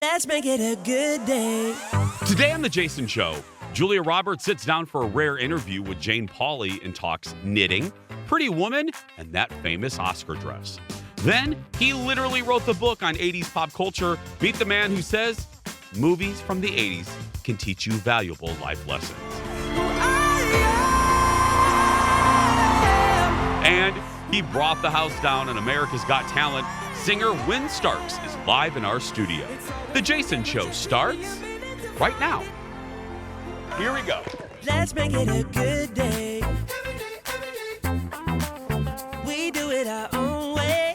Let's make it a good day. Today on The Jason Show, Julia Roberts sits down for a rare interview with Jane Pauley and talks knitting, Pretty Woman, and that famous Oscar dress. Then, he literally wrote the book on 80s pop culture, Meet the Man who says movies from the 80s can teach you valuable life lessons. And he brought the house down on America's Got Talent. Singer Wynn Starks is live in our studio. The Jason Show starts right now. Here we go. Let's make it a good day. We do it our own way.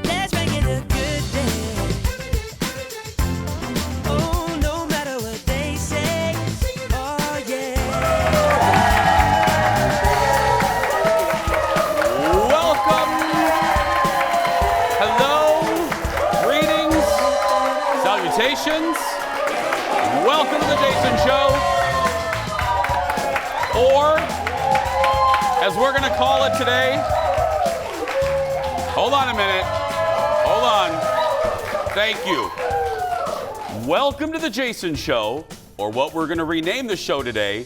Let's make it a good day. Oh, no matter what they say. Oh, yeah. Welcome. Hello. Greetings. Salutations. Welcome to the Jason Show. Or, as we're going to call it today, hold on a minute. Hold on. Thank you. Welcome to the Jason Show, or what we're going to rename the show today,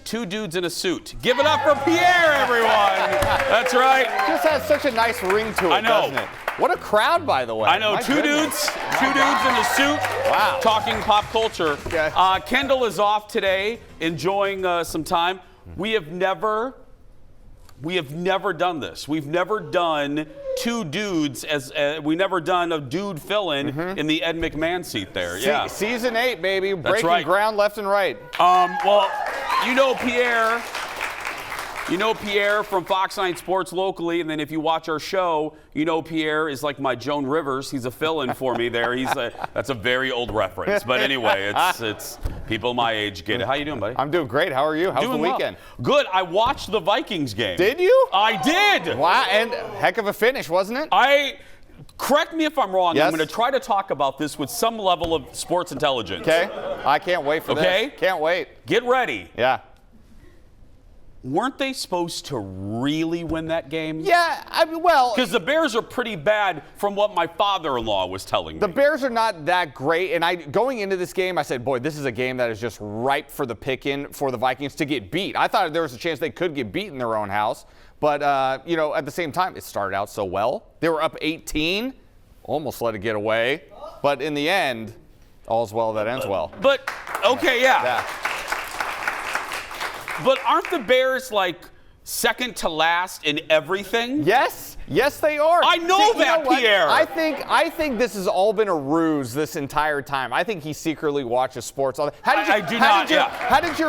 Two Dudes in a Suit. Give it up for Pierre, everyone. That's right. Just has such a nice ring to it, I know. doesn't it? What a crowd, by the way. I know, My two goodness. dudes in a suit, Wow. talking pop culture. Okay. Kendall is off today, enjoying some time. We have never done this. We've never done two dudes we never done a dude fill-in in the Ed McMahon seat there. Yeah. Season 8, baby. Breaking right. ground left and right. Well, you know Pierre. You know Pierre from Fox 9 Sports locally, and then if you watch our show, you know Pierre is like my Joan Rivers. He's a fill-in for me there. That's a very old reference, but anyway, it's people my age get it. How you doing, buddy? I'm doing great. How are you? How's Doing the weekend? Well. Good. I watched the Vikings game. Did you? I did. Wow, and heck of a finish, wasn't it? Correct me if I'm wrong. Yes. I'm going to try to talk about this with some level of sports intelligence. Okay. I can't wait for Okay. this. Can't wait. Get ready. Yeah. Weren't they supposed to really win that game? Yeah, well, Because the Bears are pretty bad from what my father-in-law was telling me. the Bears are not that great, and going into this game, I said, boy, this is a game that is just ripe for the picking for the Vikings to get beat. I thought there was a chance they could get beat in their own house, but, at the same time, it started out so well. They were up 18, almost let it get away, but in the end, all's well that ends well. But, okay, yeah. Yeah. But aren't the Bears, like, second to last in everything? Yes, they are. I know that, what? Pierre. I think this has all been a ruse this entire time. I think he secretly watches sports. I do not. How did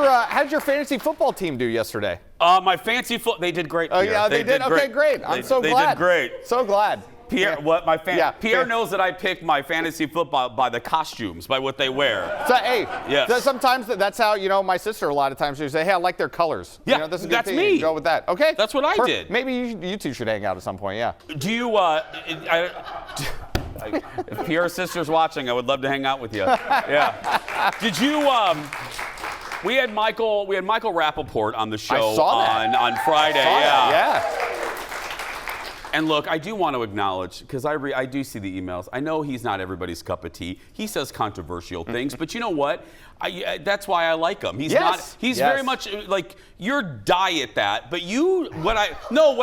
your fantasy football team do yesterday? My fancy they did great. Oh Pierre. yeah, they did. Okay, great. I'm so glad. They did great. So glad. Pierre, Yeah. Pierre knows that I pick my fantasy football by the costumes, by what they wear. So, hey, Yes. sometimes that's how, my sister a lot of times she would say, hey, I like their colors. Yeah, that's a good that's thing. me. Go with that. Okay. That's what I did. Maybe you two should hang out at some point, yeah. Do you, if Pierre's sister's watching, I would love to hang out with you. Yeah. Did you, we had Michael Rappaport on the show I saw that. on Friday. Yeah. And look, I do want to acknowledge, because I do see the emails. I know he's not everybody's cup of tea. He says controversial things, but you know what? That's why I like him. He's Yes. He's Yes. very much like you're die at that. But what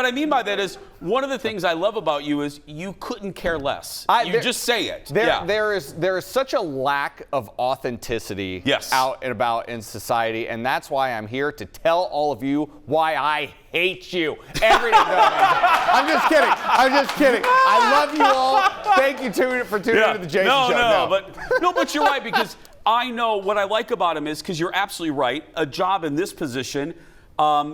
I mean by that is one of the things I love about you is you couldn't care less. You just say it. There is such a lack of authenticity out and about in society, and that's why I'm here to tell all of you why I hate you every day. I'm just kidding. I love you all. Thank you for tuning into the Jason Show. But you're right, because I know what I like about him is, because you're absolutely right, a job in this position,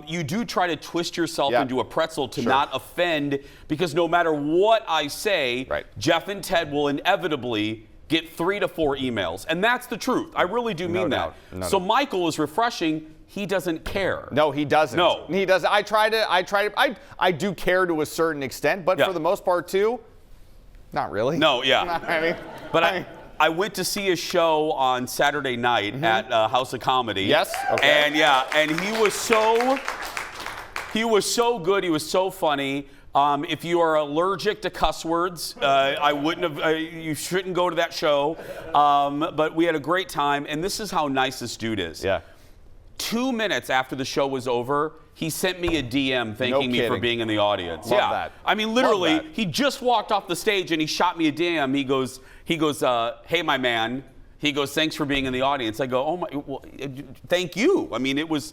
you do try to twist yourself into a pretzel to not offend, because no matter what I say, Jeff and Ted will inevitably get 3 to 4 emails. And that's the truth. I really do mean that. So Michael is refreshing. He doesn't care. No, he doesn't. No. He doesn't. I do care to a certain extent, but for the most part too, not really. No, yeah. I went to see a show on Saturday night at House of Comedy. Yes. Okay. And he was so good. He was so funny. If you are allergic to cuss words, I wouldn't have. You shouldn't go to that show. But we had a great time, and this is how nice this dude is. Yeah. 2 minutes after the show was over, he sent me a DM thanking me for being in the audience. Love that. I mean, literally, he just walked off the stage and he shot me a DM. He goes, hey, my man. He goes, thanks for being in the audience. I go, oh my, well, thank you. I mean, it was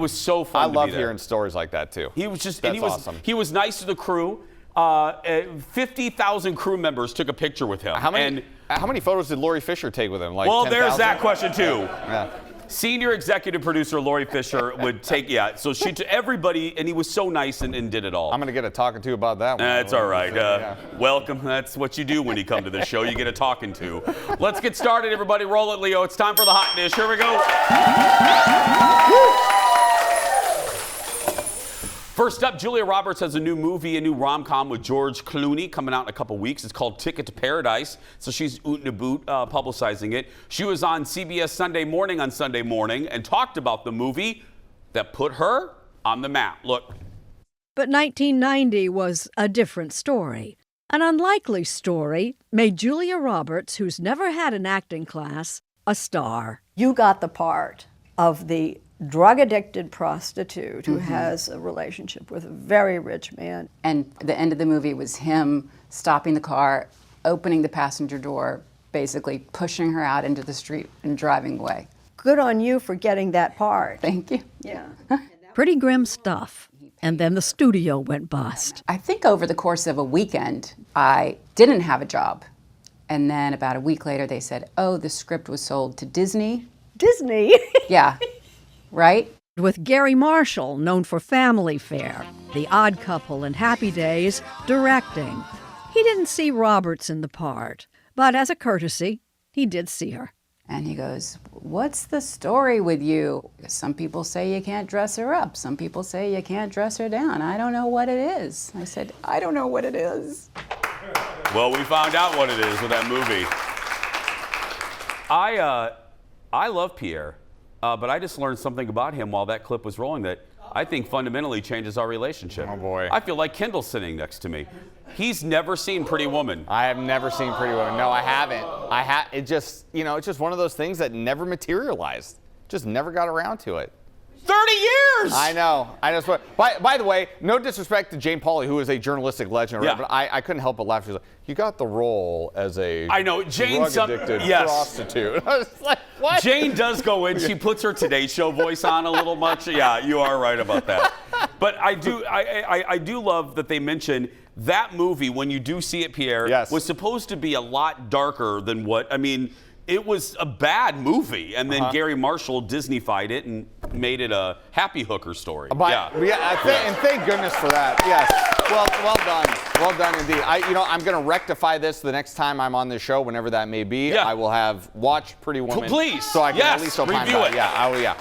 so fun. I love hearing stories like that too. He was just, That's awesome. He was nice to the crew. 50,000 crew members took a picture with him. How many photos did Lori Fisher take with him? Like well, 10,000? there's that question too. Yeah. Senior executive producer Lori Fisher would take, so she to everybody, and he was so nice and did it all. I'm going to get a talking to about that one. That's all right. Welcome. That's what you do when you come to this show. You get a talking to. Let's get started, everybody. Roll it, Leo. It's time for the hot dish. Here we go. First up, Julia Roberts has a new movie, a new rom-com with George Clooney coming out in a couple weeks. It's called Ticket to Paradise. So she's oot and a boot publicizing it. She was on CBS Sunday Morning on Sunday morning and talked about the movie that put her on the map. Look. But 1990 was a different story. An unlikely story made Julia Roberts, who's never had an acting class, a star. You got the part of the drug-addicted prostitute who has a relationship with a very rich man. And the end of the movie was him stopping the car, opening the passenger door, basically pushing her out into the street and driving away. Good on you for getting that part. Thank you. Yeah. Pretty grim stuff. And then the studio went bust. I think over the course of a weekend, I didn't have a job. And then about a week later, they said, oh, the script was sold to Disney. Disney? Yeah. Right? With Gary Marshall, known for Family Fare, The Odd Couple, and Happy Days, directing. He didn't see Roberts in the part, but as a courtesy, he did see her. And he goes, what's the story with you? Some people say you can't dress her up. Some people say you can't dress her down. I don't know what it is. I said, I don't know what it is. Well, we found out what it is with that movie. I love Pierre. But I just learned something about him while that clip was rolling that I think fundamentally changes our relationship. Oh, boy. I feel like Kendall's sitting next to me. He's never seen Pretty Woman. I have never seen Pretty Woman. No, I haven't. It just, it's just one of those things that never materialized. Just never got around to it. 30 years! I know. By the way, no disrespect to Jane Pauley, who is a journalistic legend, but I couldn't help but laugh. She was like, you got the role as a drug-addicted prostitute. I was like, what? Jane does go in. She puts her Today Show voice on a little much. Yeah, you are right about that. But I do love that they mention that movie, when you do see it, Pierre, was supposed to be a lot darker than what, it was a bad movie, and then Gary Marshall Disney-fied it and made it a happy hooker story. And thank goodness for that. Yes. Well done indeed. I'm going to rectify this the next time I'm on this show, whenever that may be. Yeah. I will have watched Pretty Woman. Please. So I can at least review it. Yeah.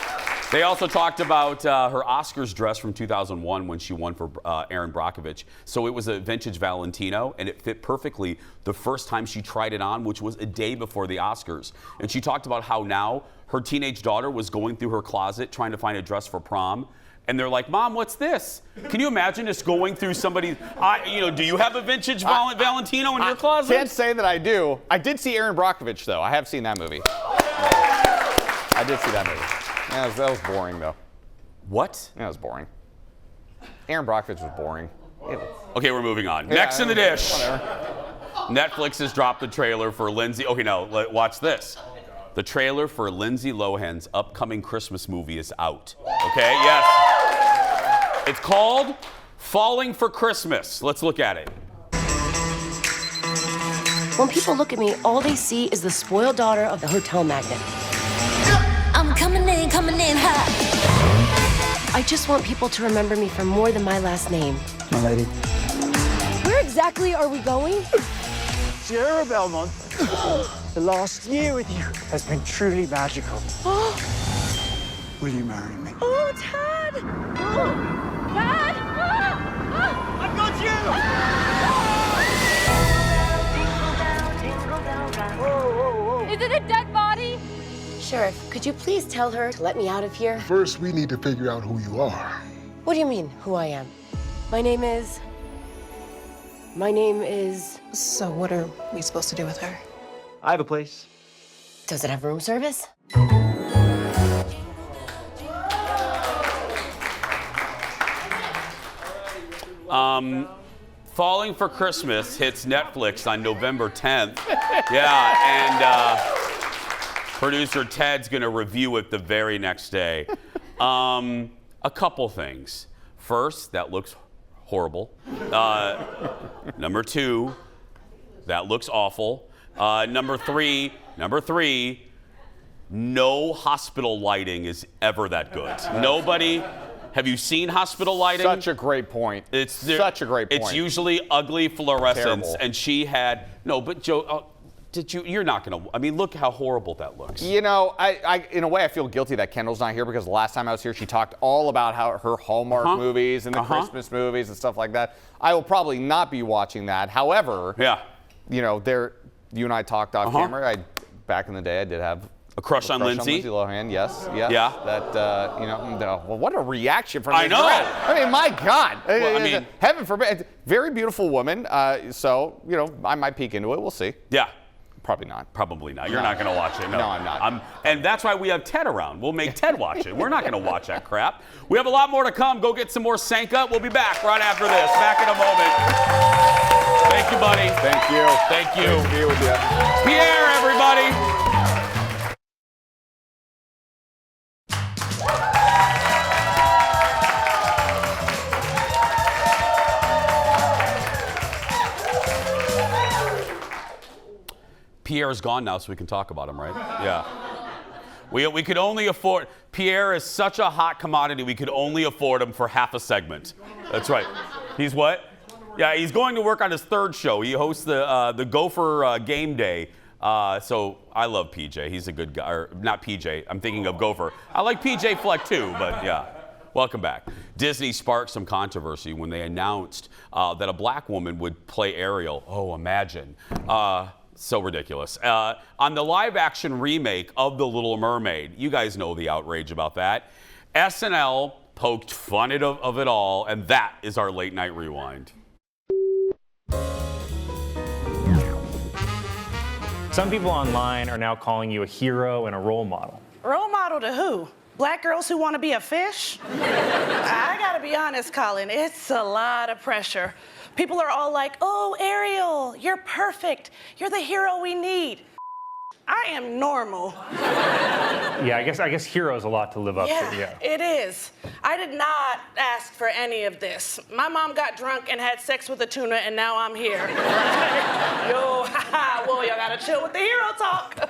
They also talked about her Oscars dress from 2001 when she won for Erin Brockovich. So it was a vintage Valentino, and it fit perfectly the first time she tried it on, which was a day before the Oscars. And she talked about how now her teenage daughter was going through her closet trying to find a dress for prom. And they're like, Mom, what's this? Can you imagine just going through somebody's, do you have a vintage Valentino in your closet? I can't say that I do. I did see Erin Brockovich, though. I have seen that movie. I did see that movie. Yeah, that was boring, though. What? Yeah, it was boring. Erin Brockovich was boring. Okay, we're moving on. Next in the dish. Whatever. Netflix has dropped the trailer for Lindsay. Okay, now, watch this. The trailer for Lindsay Lohan's upcoming Christmas movie is out. Okay, yes. It's called Falling for Christmas. Let's look at it. When people look at me, all they see is the spoiled daughter of the hotel magnate. I'm coming in hot. I just want people to remember me for more than my last name. My lady. Where exactly are we going? Sierra Belmont. The last year with you has been truly magical. Will you marry me? Oh, Dad! Oh, Dad! I've got you! Whoa. Is it a dead body? Sheriff, could you please tell her to let me out of here? First, we need to figure out who you are. What do you mean, who I am? My name is My name is... So what are we supposed to do with her? I have a place. Does it have room service? Falling for Christmas hits Netflix on November 10th. Yeah, and producer Ted's going to review it the very next day. A couple things. First, that looks horrible. Number two, that looks awful. Number three, no hospital lighting is ever that good. Nobody. Have you seen hospital lighting? Such a great point. Such a great point. It's usually ugly fluorescence, Terrible. and she had no. But Joe, you're not gonna. I mean, look how horrible that looks. You know, I in a way I feel guilty that Kendall's not here because the last time I was here, she talked all about how her Hallmark movies and the Christmas movies and stuff like that. I will probably not be watching that. However, you know, you and I talked off camera. Back in the day, I did have a crush on Lindsay Lohan. Yes. Yeah. That you know. Well, what a reaction from I this know. girl. I mean, my God. Well, I mean, heaven forbid. Very beautiful woman. So you know, I might peek into it. We'll see. Yeah. Probably not. Probably not. You're not going to watch it. No, I'm not. And that's why we have Ted around. We'll make Ted watch it. We're not going to watch that crap. We have a lot more to come. Go get some more Sanka. We'll be back right after this. Back in a moment. Thank you, buddy. Thank you. Thank you. Nice to be with you. Pierre, everybody. Pierre's gone now, so we can talk about him, right? Yeah. We could only afford... Pierre is such a hot commodity, we could only afford him for half a segment. That's right. He's what? Yeah, he's going to work on his third show. He hosts the Gopher Game Day. So I love PJ. He's a good guy. Or not PJ. I'm thinking of Gopher. I like PJ Fleck too, but yeah. Welcome back. Disney sparked some controversy when they announced that a black woman would play Ariel. Oh, imagine. So ridiculous. On the live-action remake of The Little Mermaid, you guys know the outrage about that. SNL poked fun of it all, and that is our late night rewind. Some people online are now calling you a hero and a role model. Role model to who? Black girls who want to be a fish? I gotta be honest, Colin, it's a lot of pressure. People are all like, oh, Ariel, you're perfect. You're the hero we need. I am normal. Yeah, I guess hero is a lot to live up to, yeah. It is. I did not ask for any of this. My mom got drunk and had sex with a tuna, and now I'm here. Yo, whoa, y'all gotta chill with the hero talk.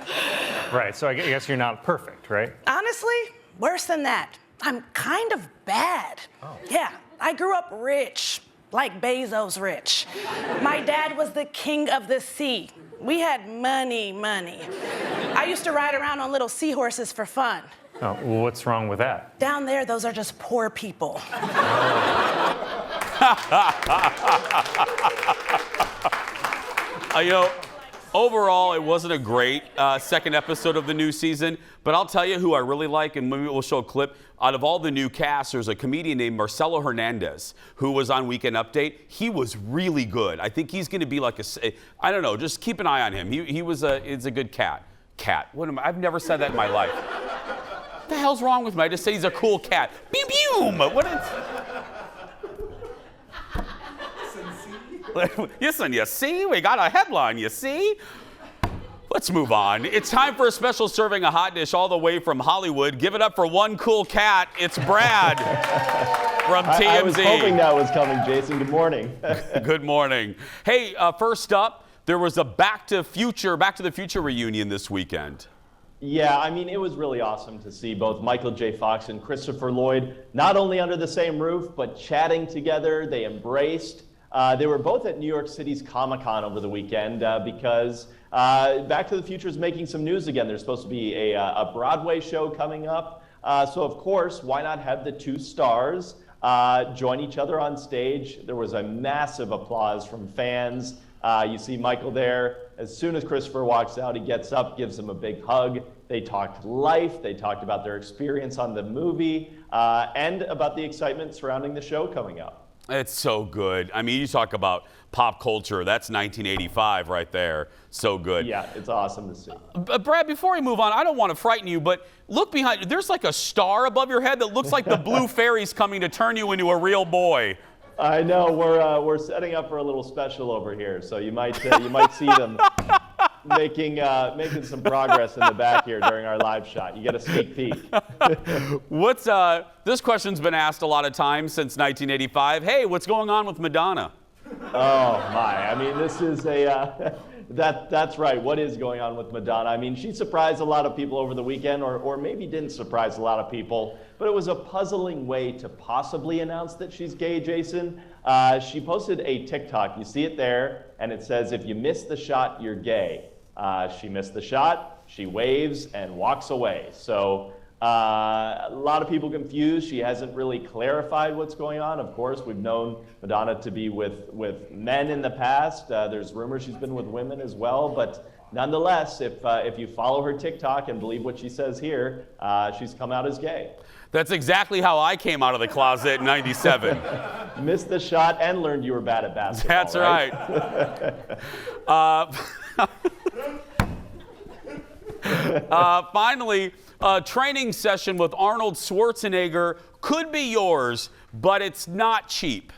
Right, so I guess you're not perfect, right? Honestly, worse than that. I'm kind of bad. Oh. Yeah, I grew up rich. Like Bezos rich. My dad was the king of the sea. We had money. I used to ride around on little seahorses for fun. Oh, well, what's wrong with that? Down there, those are just poor people. You know, overall, it wasn't a great second episode of the new season, but I'll tell you who I really like, and maybe we'll show a clip. Out of all the new cast, there's a comedian named Marcelo Hernandez who was on Weekend Update. He was really good. I think he's going to be like I don't know, just keep an eye on him. He's a good cat. I've never said that in my life. What the hell's wrong with me? I just say he's a cool cat. Beam, beam. What is... Listen, you see? We got a headline, you see? Let's move on. It's time for a special serving of hot dish all the way from Hollywood. Give it up for one cool cat. It's Brad from TMZ. I was hoping that was coming, Jason. Good morning. Good morning. Hey, first up, there was a Back to the Future reunion this weekend. Yeah, I mean, it was really awesome to see both Michael J. Fox and Christopher Lloyd not only under the same roof, but chatting together. They embraced. They were both at New York City's Comic-Con over the weekend because Back to the Future is making some news again. There's supposed to be a Broadway show coming up. So, of course, why not have the two stars join each other on stage? There was a massive applause from fans. You see Michael there. As soon as Christopher walks out, he gets up, gives him a big hug. They talked life. They talked about their experience on the movie and about the excitement surrounding the show coming up. It's so good. I mean, you talk about pop culture. That's 1985 right there. So good. Yeah, it's awesome to see. Brad, before we move on, I don't want to frighten you, but look behind. There's like a star above your head that looks like the blue fairy's coming to turn you into a real boy. I know. We're setting up for a little special over here, so you might see them making some progress in the back here during our live shot. You get a sneak peek. This question's been asked a lot of times since 1985. Hey, what's going on with Madonna? Oh my! I mean, this is that's right. What is going on with Madonna? I mean, she surprised a lot of people over the weekend, or maybe didn't surprise a lot of people, but it was a puzzling way to possibly announce that she's gay, Jason. She posted a TikTok. You see it there, and it says, "If you miss the shot, you're gay." She missed the shot. She waves and walks away. So a lot of people confused. She hasn't really clarified what's going on. Of course, we've known Madonna to be with men in the past. There's rumors she's been with women as well. But nonetheless, if you follow her TikTok and believe what she says here, she's come out as gay. That's exactly how I came out of the closet in 97. Missed the shot and learned you were bad at basketball. That's right. Finally, a training session with Arnold Schwarzenegger could be yours, but it's not cheap.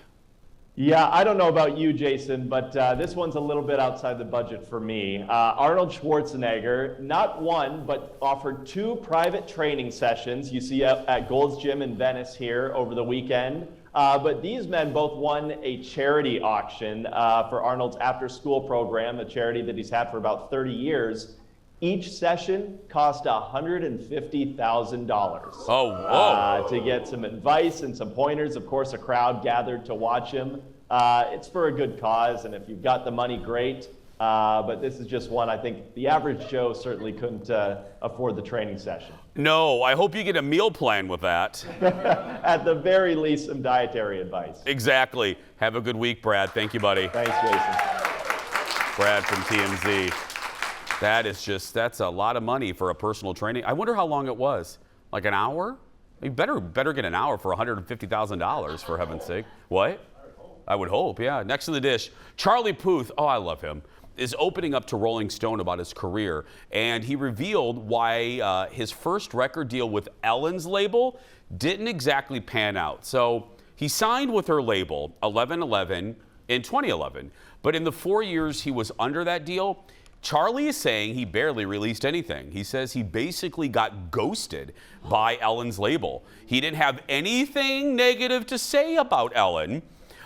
Yeah, I don't know about you, Jason, but this one's a little bit outside the budget for me. Arnold Schwarzenegger, not one, but offered 2 private training sessions you see at Gold's Gym in Venice here over the weekend. But these men both won a charity auction for Arnold's after-school program, a charity that he's had for about 30 years. Each session cost $150,000. Oh, whoa. To get some advice and some pointers. Of course, a crowd gathered to watch him. It's for a good cause, and if you've got the money, great. But this is just one I think the average Joe certainly couldn't afford the training session. No, I hope you get a meal plan with that. At the very least, some dietary advice. Exactly. Have a good week, Brad. Thank you, buddy. Thanks, Jason. Brad from TMZ. That's a lot of money for a personal training. I wonder how long it was. Like an hour? You better get an hour for $150,000, for heaven's sake. What? I would hope, yeah. Next in the dish, Charlie Puth, oh, I love him, is opening up to Rolling Stone about his career. And he revealed why his first record deal with Ellen's label didn't exactly pan out. So he signed with her label, 1111, in 2011. But in the 4 years he was under that deal, Charlie is saying he barely released anything. He says he basically got ghosted by Ellen's label. He didn't have anything negative to say about Ellen,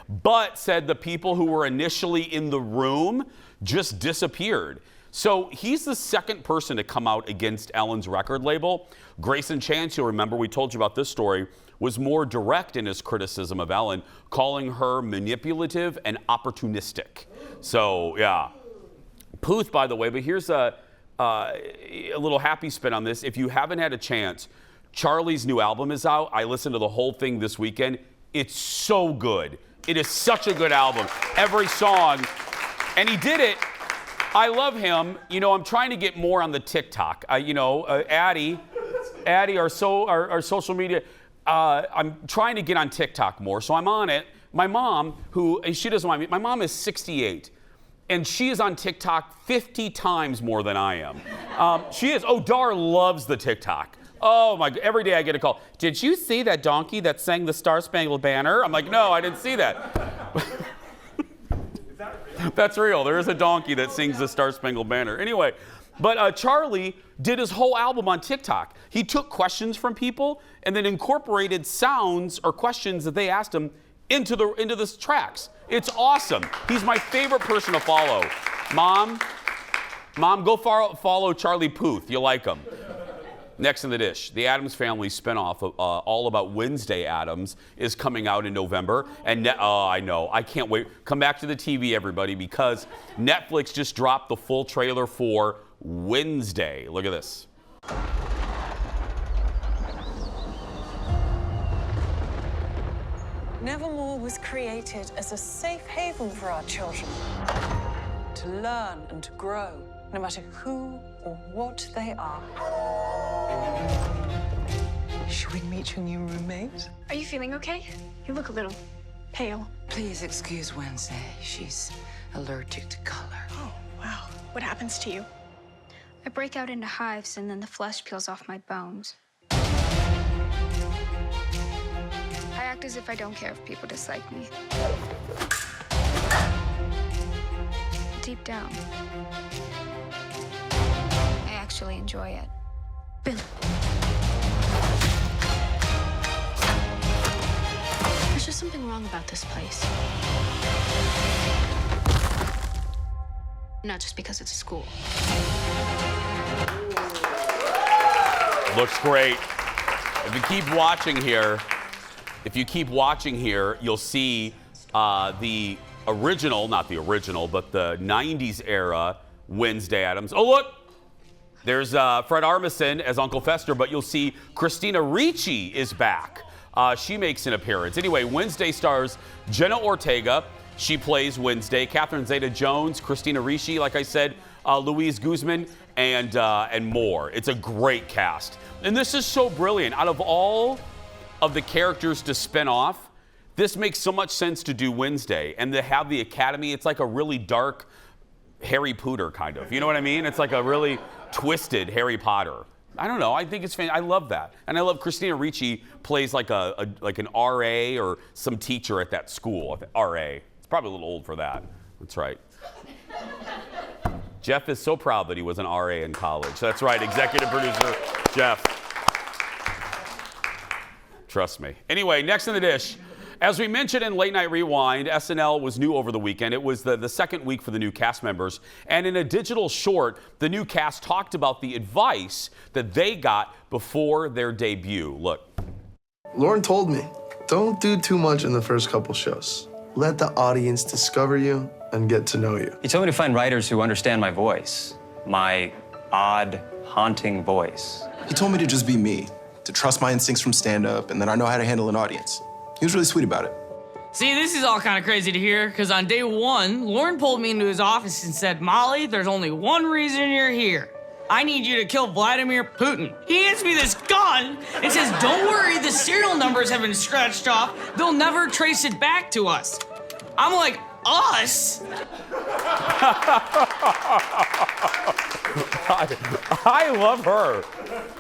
but said the people who were initially in the room just disappeared. So he's the second person to come out against Ellen's record label. Grayson Chance, you'll remember, we told you about this story, was more direct in his criticism of Ellen, calling her manipulative and opportunistic. So, yeah. Puth, by the way, but here's a little happy spin on this. If you haven't had a chance, Charlie's new album is out. I listened to the whole thing this weekend. It's so good. It is such a good album. Every song. And he did it. I love him. You know, I'm trying to get more on the TikTok. Addie, our social media. I'm trying to get on TikTok more, so I'm on it. My mom, she doesn't want me. My mom is 68. And she is on TikTok 50 times more than I am. She is. Oh, Dar loves the TikTok. Oh, my God. Every day I get a call. Did you see that donkey that sang the Star Spangled Banner? I'm like, no, I didn't see that. That's real. There is a donkey that sings the Star Spangled Banner. Anyway, but Charlie did his whole album on TikTok. He took questions from people and then incorporated sounds or questions that they asked him into the tracks. It's awesome. He's my favorite person to follow. Mom, go follow Charlie Puth. You'll like him. Next in the dish, the Addams Family spinoff, all about Wednesday Addams, is coming out in November. And I know, I can't wait. Come back to the TV, everybody, because Netflix just dropped the full trailer for Wednesday. Look at this. Nevermore was created as a safe haven for our children to learn and to grow, no matter who or what they are. Should we meet your new roommate? Are you feeling okay? You look a little Pale. Please excuse Wednesday. She's allergic to color. Oh, wow. What happens to you? I break out into hives and then the flesh peels off my bones. I act as if I don't care if people dislike me. Deep down, I actually enjoy it. Bill. There's just something wrong about this place. Not just because it's a school. Looks great. If you keep watching here, you'll see the original, not the original, but the 90s era Wednesday Addams. Oh, look! There's Fred Armisen as Uncle Fester, but you'll see Christina Ricci is back. She makes an appearance. Anyway, Wednesday stars Jenna Ortega. She plays Wednesday. Catherine Zeta-Jones, Christina Ricci, like I said, Louise Guzman, and more. It's a great cast. And this is so brilliant. Out of all of the characters to spin off, this makes so much sense to do Wednesday. And to have the Academy, it's like a really dark Harry Potter kind of. You know what I mean? It's like a really twisted Harry Potter. I don't know. I think it's fantastic. I love that. And I love Christina Ricci plays like an RA or some teacher at that school. RA. It's probably a little old for that. That's right. Jeff is so proud that he was an RA in college. That's right, executive producer Jeff. Trust me. Anyway, next in the dish. As we mentioned in Late Night Rewind, SNL was new over the weekend. It was the second week for the new cast members. And in a digital short, the new cast talked about the advice that they got before their debut. Look. Lauren told me, don't do too much in the first couple shows. Let the audience discover you and get to know you. He told me to find writers who understand my voice, my odd, haunting voice. He told me to just be me, to trust my instincts from stand-up, and that I know how to handle an audience. He was really sweet about it. See, this is all kind of crazy to hear, because on day one, Lauren pulled me into his office and said, Molly, there's only one reason you're here. I need you to kill Vladimir Putin. He hands me this gun and says, don't worry, the serial numbers have been scratched off. They'll never trace it back to us. I'm like, us? I love her.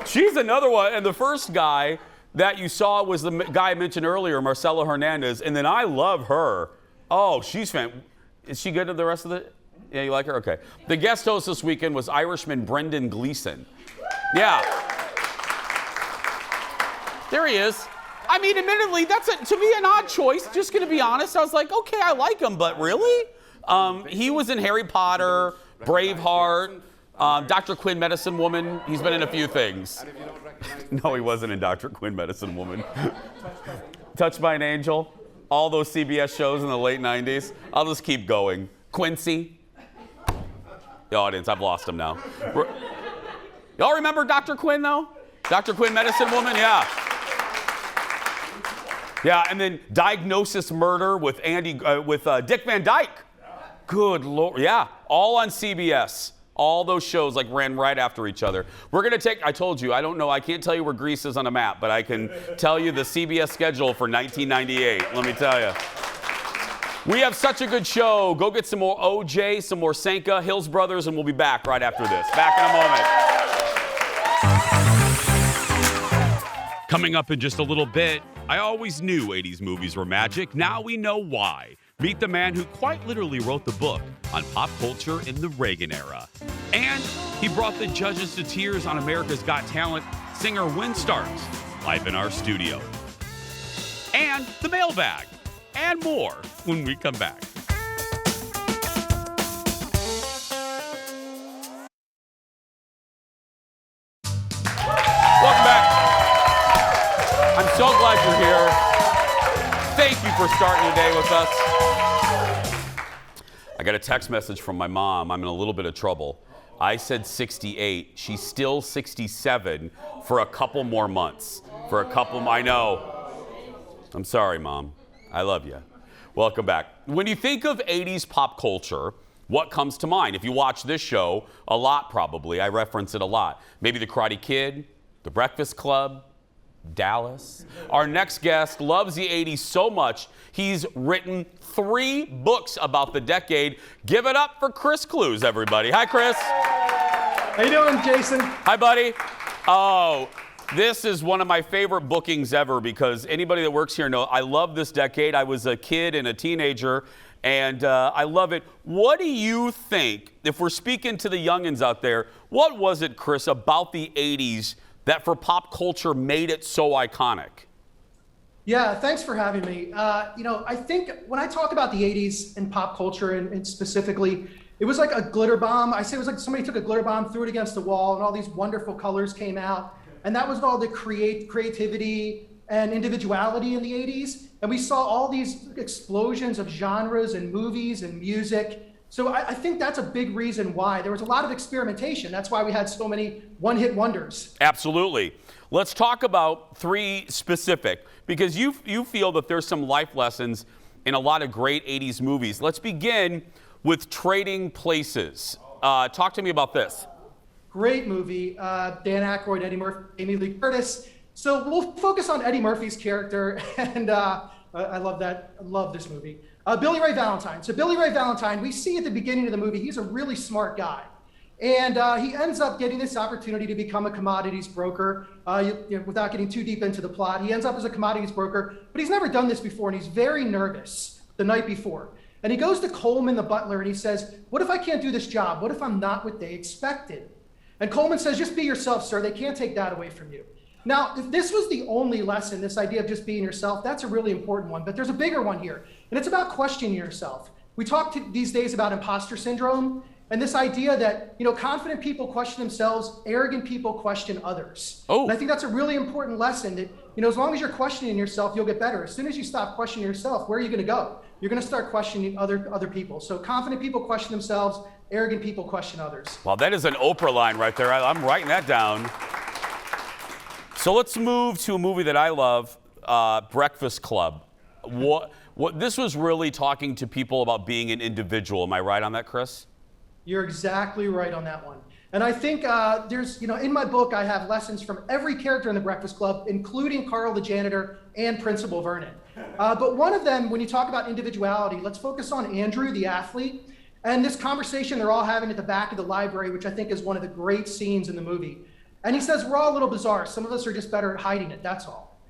She's another one. And the first guy that you saw was the guy I mentioned earlier, Marcelo Hernandez. And then I love her. Oh, she's fan. Is she good at the rest of the? Yeah, you like her? Okay. The guest host this weekend was Irishman Brendan Gleeson. Yeah. There he is. I mean, admittedly, that's to me an odd choice. Just going to be honest. I was like, okay, I like him, but really? He was in Harry Potter, Braveheart, Dr. Quinn, Medicine Woman. He's been in a few things. No, he wasn't in Dr. Quinn, Medicine Woman. Touched by an Angel. All those CBS shows in the late 90s. I'll just keep going. Quincy. The audience, I've lost him now. Y'all remember Dr. Quinn, though? Dr. Quinn, Medicine Woman? Yeah. Yeah, and then Diagnosis Murder with Dick Van Dyke. Good Lord. Yeah, all on CBS. All those shows ran right after each other. We're going to take, I told you, I don't know, I can't tell you where Greece is on a map, but I can tell you the CBS schedule for 1998. Let me tell you. We have such a good show. Go get some more OJ, some more Sanka, Hills Brothers, and we'll be back right after this. Back in a moment. Coming up in just a little bit, I always knew 80s movies were magic. Now we know why. Meet the man who quite literally wrote the book on pop culture in the Reagan era. And he brought the judges to tears on America's Got Talent, singer Win Starks, live in our studio. And the mailbag, and more when we come back. Welcome back. I'm so glad you're here. Thank you for starting your day with us. I got a text message from my mom. I'm in a little bit of trouble. I said 68. She's still 67 for a couple more months. I know. I'm sorry, Mom. I love you. Welcome back. When you think of 80s pop culture, what comes to mind? If you watch this show, a lot probably. I reference it a lot. Maybe The Karate Kid, The Breakfast Club, Dallas. Our next guest loves the 80s so much, he's written 3 books about the decade. Give it up for Chris Clues, everybody. Hi, Chris. How you doing, Jason? Hi, buddy. Oh, this is one of my favorite bookings ever because anybody that works here knows I love this decade. I was a kid and a teenager, and I love it. What do you think, if we're speaking to the youngins out there, what was it, Chris, about the 80s that for pop culture made it so iconic? Yeah, thanks for having me. I think when I talk about the 80s and pop culture and specifically, it was like a glitter bomb. I say it was like somebody took a glitter bomb, threw it against the wall, and all these wonderful colors came out. And that was all the creativity and individuality in the 80s. And we saw all these explosions of genres and movies and music. So I think that's a big reason why. There was a lot of experimentation. That's why we had so many one-hit wonders. Absolutely. Let's talk about 3 specific, because you feel that there's some life lessons in a lot of great 80s movies. Let's begin with Trading Places. Talk to me about this. Great movie. Dan Aykroyd, Eddie Murphy, Amy Lee Curtis. So we'll focus on Eddie Murphy's character, and I love that. I love this movie. Billy Ray Valentine. So Billy Ray Valentine, we see at the beginning of the movie, he's a really smart guy. And he ends up getting this opportunity to become a commodities broker. Without getting too deep into the plot, he ends up as a commodities broker, but he's never done this before, and he's very nervous the night before. And he goes to Coleman, the butler, and he says, what if I can't do this job? What if I'm not what they expected? And Coleman says, just be yourself, sir. They can't take that away from you. Now, if this was the only lesson, this idea of just being yourself, that's a really important one. But there's a bigger one here, and it's about questioning yourself. We talk these days about imposter syndrome, and this idea that, confident people question themselves, arrogant people question others. Oh. And I think that's a really important lesson that, as long as you're questioning yourself, you'll get better. As soon as you stop questioning yourself, where are you going to go? You're going to start questioning other people. So confident people question themselves, arrogant people question others. Well, that is an Oprah line right there. I'm writing that down. So let's move to a movie that I love, Breakfast Club. What this was really talking to people about being an individual. Am I right on that, Chris? You're exactly right on that one. And I think there's, in my book, I have lessons from every character in the Breakfast Club, including Carl the janitor and Principal Vernon. But one of them, when you talk about individuality, let's focus on Andrew, the athlete, and this conversation they're all having at the back of the library, which I think is one of the great scenes in the movie. And he says, we're all a little bizarre. Some of us are just better at hiding it, that's all.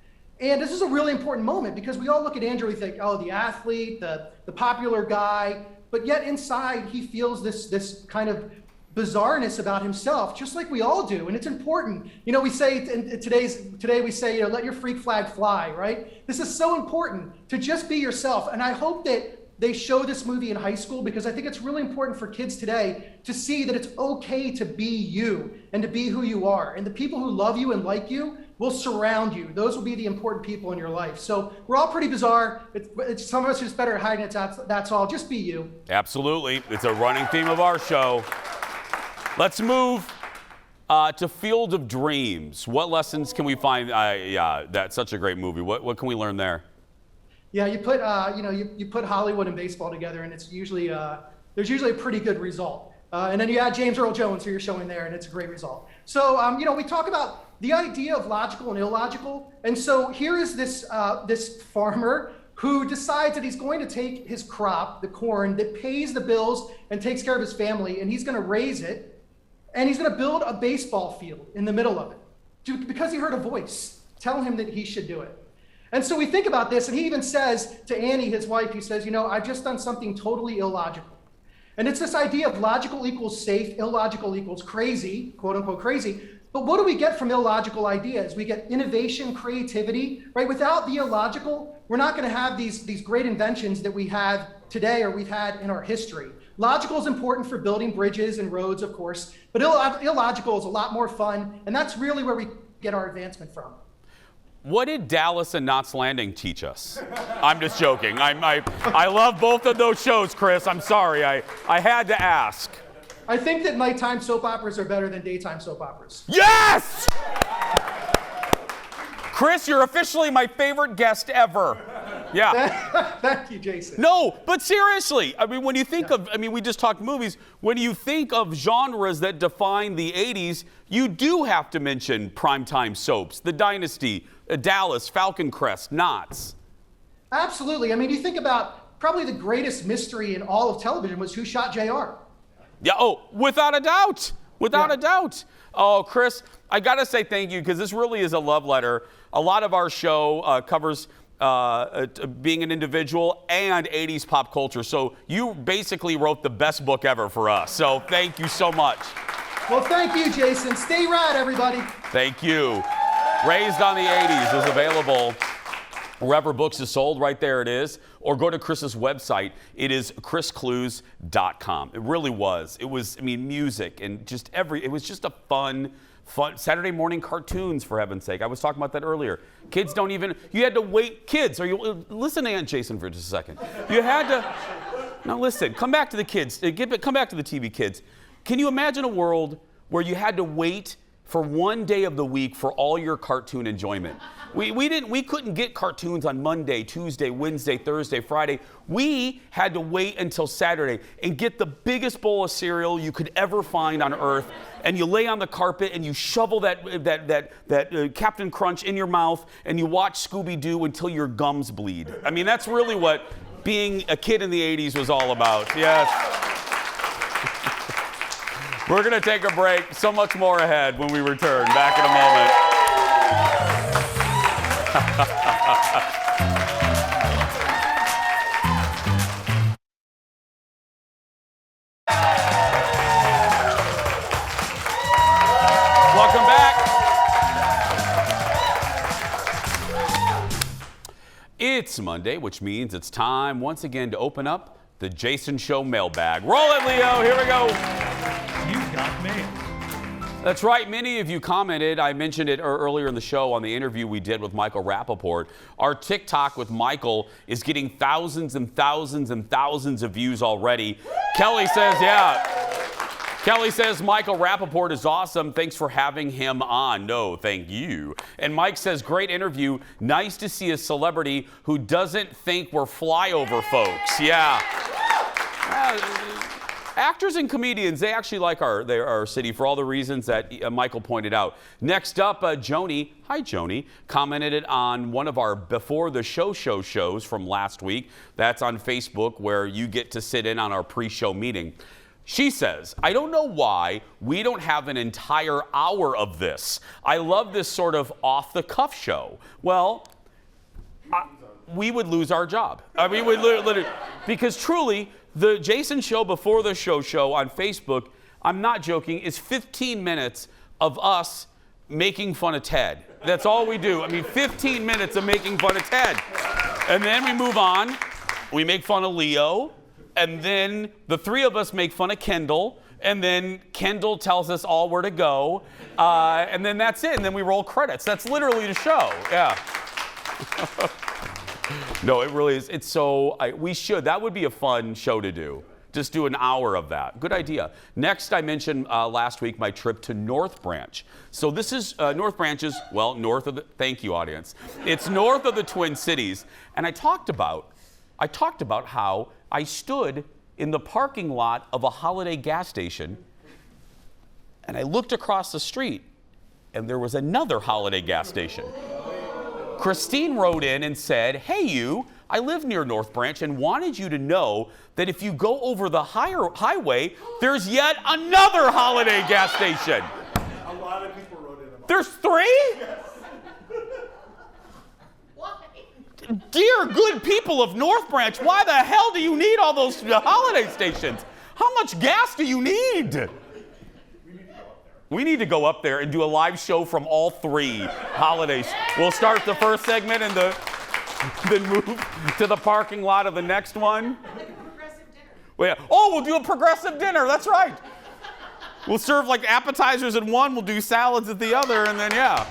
And this is a really important moment because we all look at Andrew, we think, oh, the athlete, the popular guy, but yet inside he feels this kind of bizarreness about himself, just like we all do. And it's important. We say today we say, let your freak flag fly, right? This is so important to just be yourself. And I hope that they show this movie in high school because I think it's really important for kids today to see that it's okay to be you and to be who you are. And the people who love you and like you will surround you. Those will be the important people in your life. So we're all pretty bizarre. Some of us are just better at hiding it. That's all. Just be you. Absolutely. It's a running theme of our show. Let's move to Field of Dreams. What lessons can we find? That's such a great movie. What can we learn there? Yeah, you put you put Hollywood and baseball together, and it's usually there's usually a pretty good result. And then you add James Earl Jones, who you're showing there, and it's a great result. So we talk about the idea of logical and illogical, and so here is this farmer who decides that he's going to take his crop, the corn, that pays the bills and takes care of his family, and he's going to raise it, and he's going to build a baseball field in the middle of it because he heard a voice tell him that he should do it. And so we think about this, and he even says to Annie, his wife, he says, I've just done something totally illogical. And it's this idea of logical equals safe, illogical equals crazy, quote unquote crazy. But what do we get from illogical ideas? We get innovation, creativity, right? Without the illogical, we're not going to have these great inventions that we have today or we've had in our history. Logical is important for building bridges and roads, of course, but illogical is a lot more fun, and that's really where we get our advancement from. What did Dallas and Knots Landing teach us? I'm just joking. I love both of those shows, Chris. I'm sorry. I had to ask. I think that nighttime soap operas are better than daytime soap operas. Yes! Chris, you're officially my favorite guest ever. Yeah. Thank you, Jason. No, but seriously, when you think of, we just talked movies. When you think of genres that define the 80s, you do have to mention primetime soaps, The Dynasty, Dallas, Falcon Crest, Knott's. Absolutely. I mean, you think about probably the greatest mystery in all of television was who shot JR. Yeah, oh, without a doubt. Without a doubt. Oh, Chris, I got to say thank you because this really is a love letter. A lot of our show covers being an individual and 80s pop culture. So you basically wrote the best book ever for us. So thank you so much. Well, thank you, Jason. Stay rad, everybody. Thank you. Raised on the 80s is available wherever books is sold. Right there it is. Or go to Chris's website. It is chrisclues.com. It really was. It was, I mean, music and just it was just a fun Saturday morning cartoons, for heaven's sake. I was talking about that earlier. Kids don't even, you had to wait. Kids, listen to Aunt Jason for just a second. You had to, now listen, come back to the kids. Come back to the TV kids. Can you imagine a world where you had to wait for one day of the week for all your cartoon enjoyment? We couldn't get cartoons on Monday, Tuesday, Wednesday, Thursday, Friday. We had to wait until Saturday and get the biggest bowl of cereal you could ever find on earth, and you lay on the carpet and you shovel that Captain Crunch in your mouth and you watch Scooby-Doo until your gums bleed. I mean, that's really what being a kid in the 80s was all about. Yes. We're going to take a break. So much more ahead when we return. Back in a moment. Welcome back. It's Monday, which means it's time once again to open up the Jason Show mailbag. Roll it, Leo. Here we go. You got mail. That's right. Many of you commented. I mentioned it earlier in the show on the interview we did with Michael Rappaport. Our TikTok with Michael is getting thousands and thousands and thousands of views already. Kelly says, Kelly says, Michael Rappaport is awesome. Thanks for having him on. No, thank you. And Mike says, great interview. Nice to see a celebrity who doesn't think we're flyover folks. Yeah. Actors and comedians, they actually like our city for all the reasons that Michael pointed out. Next up, Joni, hi Joni, commented on one of our Before the Show shows from last week. That's on Facebook, where you get to sit in on our pre-show meeting. She says, I don't know why we don't have an entire hour of this. I love this sort of off-the-cuff show. Well, we would lose our job. I mean, we literally, because truly, the Jason Show Before the Show on Facebook, I'm not joking, is 15 minutes of us making fun of Ted. That's all we do. I mean, 15 minutes of making fun of Ted. And then we move on. We make fun of Leo. And then the three of us make fun of Kendall. And then Kendall tells us all where to go. And then that's it. And then we roll credits. That's literally the show. Yeah. No, it really is. It's so, we should. That would be a fun show to do. Just do an hour of that. Good idea. Next, I mentioned last week my trip to North Branch. So this is, North Branch is, well, north of the, thank you, audience. It's north of the Twin Cities. And I talked about how I stood in the parking lot of a Holiday gas station, and I looked across the street, and there was another Holiday gas station. Christine wrote in and said, hey you, I live near North Branch and wanted you to know that if you go over the highway, there's yet another Holiday gas station. A lot of people wrote in about There's three? Yes. Dear good people of North Branch, why the hell do you need all those Holiday stations? How much gas do you need? We need to go up there and do a live show from all three holidays. We'll start the first segment and then move to the parking lot of the next one. Like a progressive dinner. Well, yeah. Oh, we'll do a progressive dinner. That's right. We'll serve like appetizers at one, we'll do salads at the other, and then yeah.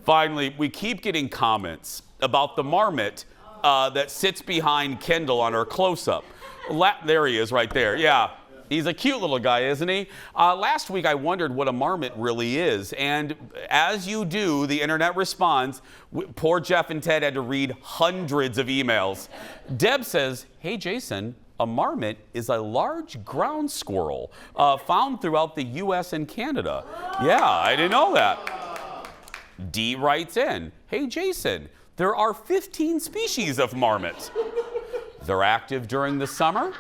Finally, we keep getting comments about the marmot that sits behind Kendall on her close-up. There he is right there, yeah. He's a cute little guy, isn't he? Last week, I wondered what a marmot really is. And as you do, the internet responds. Poor Jeff and Ted had to read hundreds of emails. Deb says, hey, Jason, a marmot is a large ground squirrel found throughout the U.S. and Canada. Yeah, I didn't know that. D writes in, hey, Jason, there are 15 species of marmots. They're active during the summer,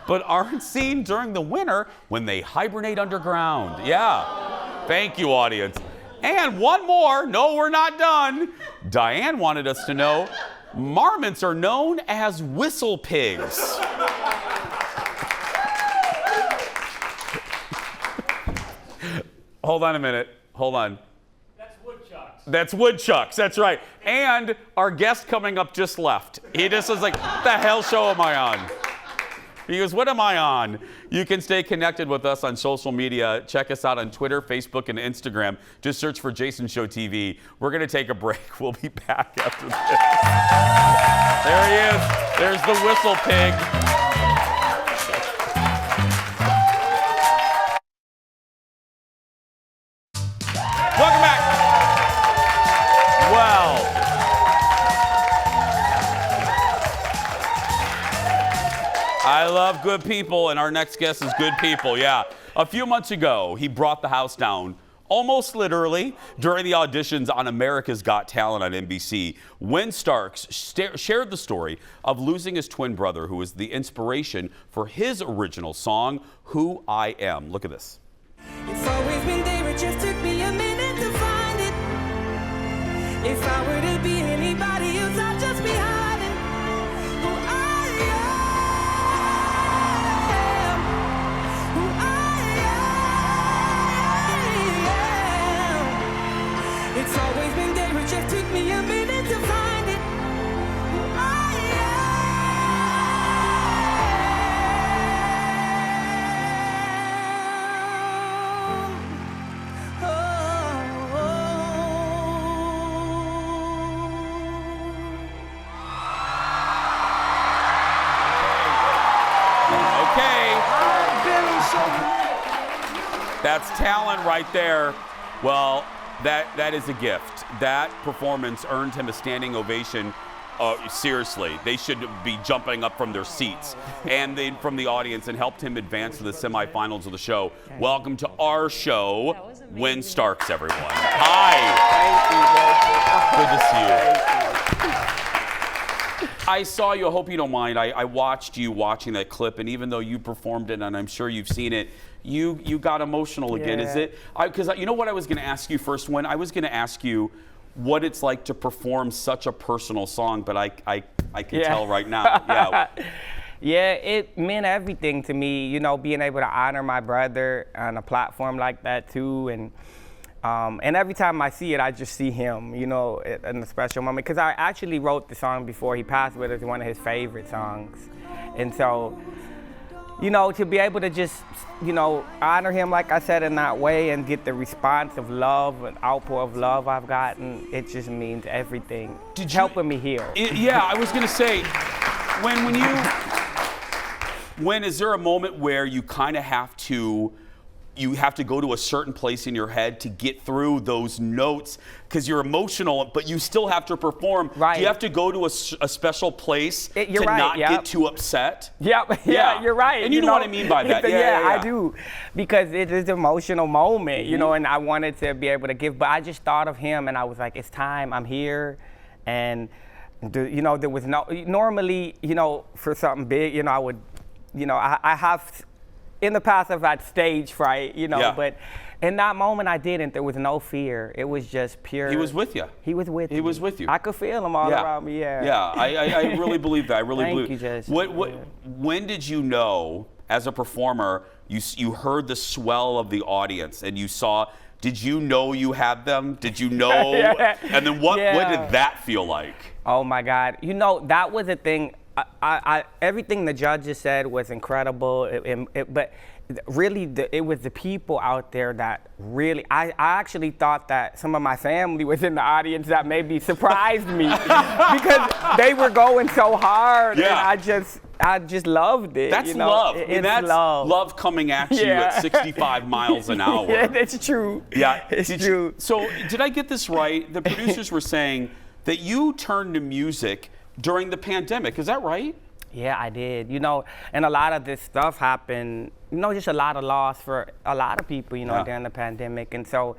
but aren't seen during the winter when they hibernate underground. Yeah. Thank you, audience. And one more. No, we're not done. Diane wanted us to know marmots are known as whistle pigs. Hold on a minute. Hold on. That's woodchucks. That's woodchucks. That's right. And our guest coming up just left. He just was like, what the hell show am I on? He goes, what am I on? You can stay connected with us on social media. Check us out on Twitter, Facebook, and Instagram. Just search for Jason Show TV. We're going to take a break. We'll be back after this. There he is. There's the whistle pig. Welcome back. Well, I love good people, and our next guest is good people, yeah. A few months ago, he brought the house down, almost literally, during the auditions on America's Got Talent on NBC. Win Starks shared the story of losing his twin brother, who was the inspiration for his original song, Who I Am. Look at this. It's always been there, it just took me a minute to find it. If I were to be anybody else, I'd just be hiding who I am, who I am. It's always been there, it just took me a minute to find it, who I That's talent right there. Well, that is a gift. That performance earned him a standing ovation. Seriously, they should be jumping up from their seats and from the audience, and helped him advance to the semifinals of the show. Welcome to our show, Win Starks, everyone. Hi. Good to see you. I saw you. I hope you don't mind. I watched you watching that clip, and even though you performed it, and I'm sure you've seen it, you got emotional again. Is it? Because you know what I was going to ask you first, when I was going to ask you what it's like to perform such a personal song, but I can tell right now. Yeah. Yeah, it meant everything to me, you know, being able to honor my brother on a platform like that too, and every time I see it, I just see him, you know, in a special moment. Because I actually wrote the song before he passed, but it's one of his favorite songs, and so, you know, to be able to just, you know, honor him, like I said, in that way, and get the response of love and outpour of love I've gotten, it just means everything. Helping me heal. Yeah, I was gonna say, when is there a moment where you kind of have to go to a certain place in your head to get through those notes because you're emotional, but you still have to perform? Right. Do you have to go to a special place to not get too upset? Yep. Yeah, you're right. And you know what I mean by that. Yeah, I do. Because it is an emotional moment, you know, and I wanted to be able to give, but I just thought of him and I was like, it's time, I'm here. And, you know, there was normally, you know, for something big, you know, I would, you know, I have, in the past I've had stage fright, you know, but in that moment I didn't. There was no fear. It was just pure. He was with you. He was with me. He was with you. I could feel him all around me, Yeah, I really believe that. I really believe Thank you, Jason. When did you know, as a performer, you heard the swell of the audience and you saw, did you know you had them? Did you know? And then what did that feel like? Oh my God. You know, that was a thing. Everything the judges said was incredible, but really it was the people out there that really, I actually thought that some of my family was in the audience that maybe surprised me because they were going so hard, and I just loved it. That's love. That's love coming at you at 65 miles an hour. Yeah, that's true. Yeah, it's true. So did I get this right? The producers were saying that you turned to music during the pandemic. Is that right? Yeah, I did. You know, and a lot of this stuff happened, you know, just a lot of loss for a lot of people, you know, during the pandemic. And so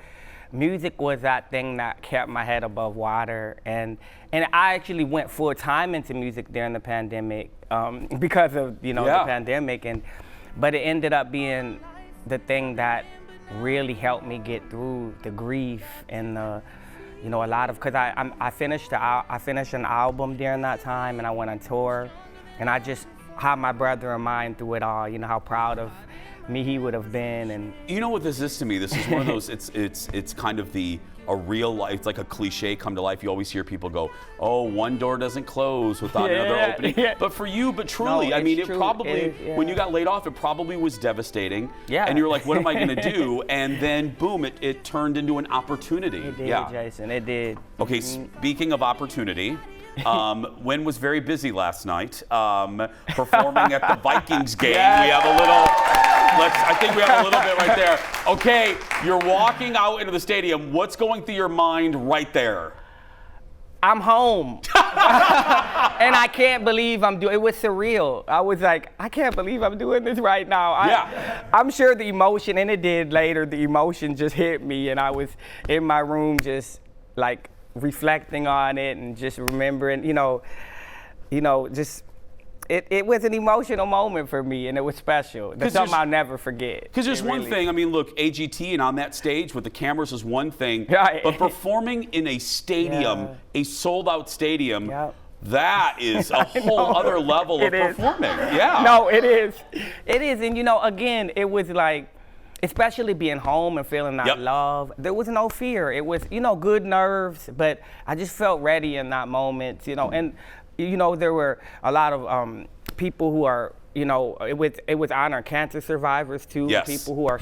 music was that thing that kept my head above water. And I actually went full time into music during the pandemic because of, you know, the pandemic. But it ended up being the thing that really helped me get through the grief and the, you know, a lot of, because I finished an album during that time, and I went on tour. And I just had my brother in mind through it all, you know, how proud of me he would have been. And you know what this is to me? This is one of those, it's kind of a real life, it's like a cliche come to life. You always hear people go, oh, one door doesn't close without another opening. But for you, but truly, No, I mean, it's it true. probably, It is, when you got laid off, it probably was devastating. Yeah. And you're like, what am I gonna do? And then boom, it turned into an opportunity. It did, Jason, it did. Okay, speaking of opportunity, Wynn was very busy last night performing at the Vikings game. We have a little, I think we have a little bit right there. Okay, you're walking out into the stadium. What's going through your mind right there? I'm home. And I can't believe it was surreal. I was like, I can't believe I'm doing this right now. I'm sure the emotion, and it did later, the emotion just hit me, and I was in my room just like reflecting on it and just remembering, just it was an emotional moment for me, and it was special. That's something I'll never forget. Because there's one thing, I mean, look, AGT and on that stage with the cameras is one thing, but performing in a stadium, a sold-out stadium, that is a whole other level of performing. Yeah. No, it is. It is, and again, it was like, especially being home and feeling that love, there was no fear. It was, good nerves, but I just felt ready in that moment, and, there were a lot of people who are, it was honor cancer survivors too, people who are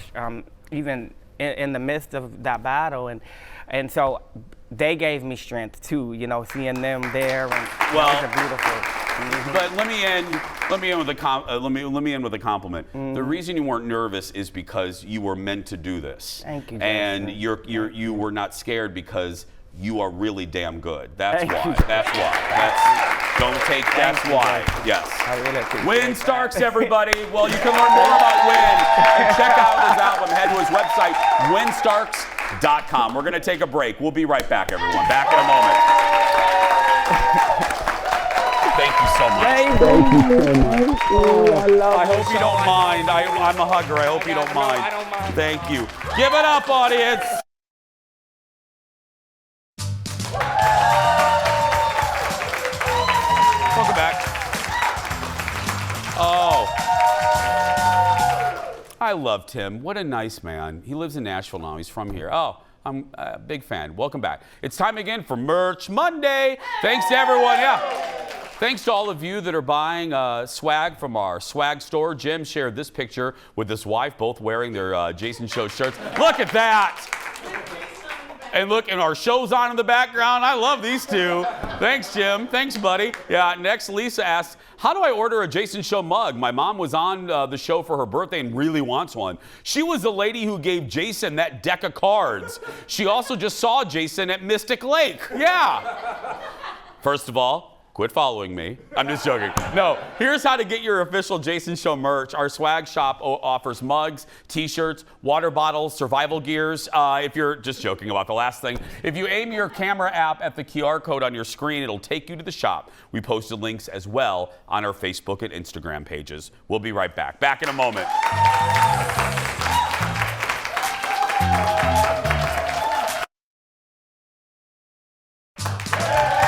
even in the midst of that battle, and so they gave me strength too, seeing them there, and it was a beautiful. But let me end with a compliment. The reason you weren't nervous is because you were meant to do this. Thank you, and Jason. you were not scared because you are really damn good. That's Thank why. you. That's why. Don't take. That's why. Yes. I really appreciate Wynn Starks, everybody. Well, you can learn more about Wynn and check out his album. Head to his website, wynstarks.com. We're going to take a break. We'll be right back, everyone. Back in a moment. Thank you so much. Thank you so much. I hope you don't mind. I'm a hugger. I hope you don't mind. I don't mind. Thank you. Give it up, audience. Welcome back. Oh. I love Tim. What a nice man. He lives in Nashville now. He's from here. Oh. I'm a big fan. Welcome back. It's time again for Merch Monday. Thanks to everyone. Thanks to all of you that are buying swag from our swag store. Jim shared this picture with his wife, both wearing their Jason Show shirts. Look at that. And look, and our show's on in the background. I love these two. Thanks, Jim. Thanks, buddy. Yeah, next, Lisa asks, how do I order a Jason Show mug? My mom was on the show for her birthday and really wants one. She was the lady who gave Jason that deck of cards. She also just saw Jason at Mystic Lake. Yeah. First of all, quit following me. I'm just joking. No, here's how to get your official Jason Show merch. Our swag shop offers mugs, t-shirts, water bottles, survival gears. If you're just joking about the last thing, if you aim your camera app at the QR code on your screen, it'll take you to the shop. We posted links as well on our Facebook and Instagram pages. We'll be right back. Back in a moment.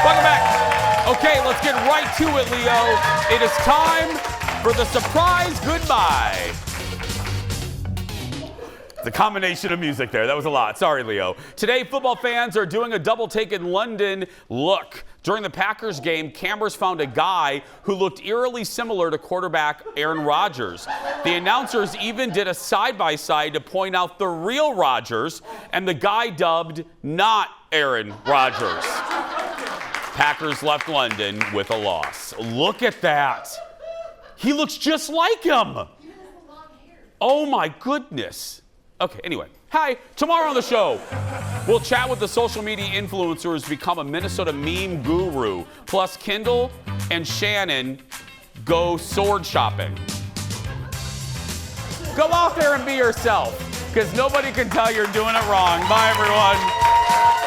Welcome back. Okay, let's get right to it, Leo. It is time for the surprise goodbye. The combination of music there, that was a lot. Sorry, Leo. Today, football fans are doing a double take in London. Look, during the Packers game, cameras found a guy who looked eerily similar to quarterback Aaron Rodgers. The announcers even did a side-by-side to point out the real Rodgers and the guy dubbed not Aaron Rodgers. Packers left London with a loss. Look at that. He looks just like him. Oh my goodness. Okay, anyway. Hi, tomorrow on the show, we'll chat with the social media influencer who's become a Minnesota meme guru. Plus, Kendall and Shannon, go sword shopping. Go out there and be yourself, because nobody can tell you're doing it wrong. Bye, everyone.